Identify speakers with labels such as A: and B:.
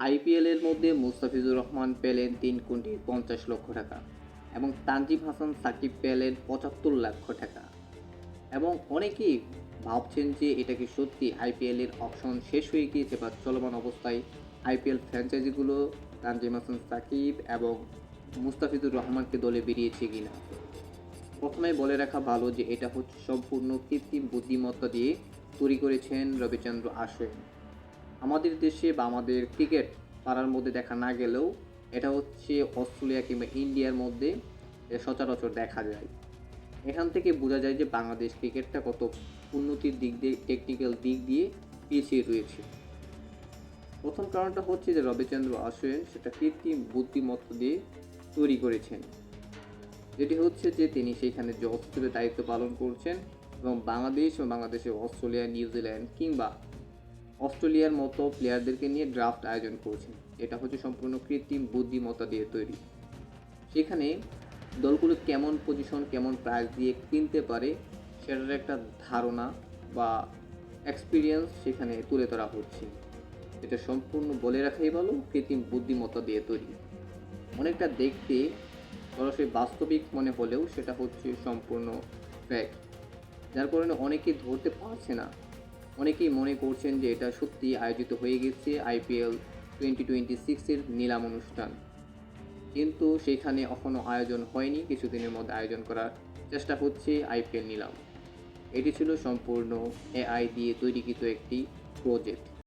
A: আইপিএলের মধ্যে মুস্তাফিজুর রহমান পেলেন 3,50,00,000 টাকা এবং তানজিম হাসান সাকিব পেলেন 75 লাখ টাকা। এবং অনেকেই ভাবছেন যে এটা কি সত্যি আইপিএলের অপশন শেষ হয়ে গিয়েছে বা চলমান অবস্থায় আইপিএল ফ্র্যাঞ্চাইজিগুলো তানজিম হাসান সাকিব এবং মুস্তাফিজুর রহমানকে দলে বেরিয়েছে কিনা। প্রথমে বলে রাখা ভালো যে এটা হচ্ছে সম্পূর্ণ কৃত্রিম বুদ্ধিমত্তা দিয়ে তৈরি করেছেন রবিচন্দ্র আশ্বিন। আমাদের দেশে বা আমাদের ক্রিকেট পাড়ার মধ্যে দেখা না গেলেও এটা হচ্ছে অস্ট্রেলিয়া কিংবা ইন্ডিয়ার মধ্যে সচরাচর দেখা যায়। এখান থেকে বোঝা যায় যে বাংলাদেশ ক্রিকেটটা কত উন্নতির দিক দিয়ে টেকনিক্যাল দিক দিয়ে পিছিয়ে রয়েছে। প্রথম কারণটা হচ্ছে যে রবিচন্দ্র আশ্বিন সেটা কৃত্রিম বুদ্ধিমত্তা দিয়ে তৈরি করেছেন, যেটি হচ্ছে যে তিনি সেখানে জজ হিসেবে দায়িত্ব পালন করছেন এবং বাংলাদেশ ও বাংলাদেশের অস্ট্রেলিয়া, নিউজিল্যান্ড কিংবা অস্ট্রেলিয়ার মতো প্লেয়ারদেরকে নিয়ে ড্রাফট আয়োজন করছেন। এটা হচ্ছে সম্পূর্ণ কৃত্রিম বুদ্ধিমত্তা দিয়ে তৈরি। সেখানে দলগুলো কেমন পজিশন, কেমন প্রাইস দিয়ে কিনতে পারে সেটার একটা ধারণা বা এক্সপিরিয়েন্স সেখানে তুলে ধরা হচ্ছে। এটা সম্পূর্ণ বলে রাখাই ভালো কৃত্রিম বুদ্ধিমত্তা দিয়ে তৈরি। অনেকটা দেখতে সরাসরি বাস্তবিক মনে হলেও সেটা হচ্ছে সম্পূর্ণ ফ্যাক্ট, যার কারণে অনেকেই ধরতে পারছে না। অনেকেই মনে করছেন যে এটা সত্যি আয়োজিত হয়ে গেছে আইপিএল 2026-এর নিলাম অনুষ্ঠান, কিন্তু সেখানে এখনও আয়োজন হয়নি। কিছুদিনের মধ্যে আয়োজন করার চেষ্টা হচ্ছে আইপিএল নিলাম। এটি ছিল সম্পূর্ণ এআই দিয়ে তৈরিকৃত একটি প্রজেক্ট।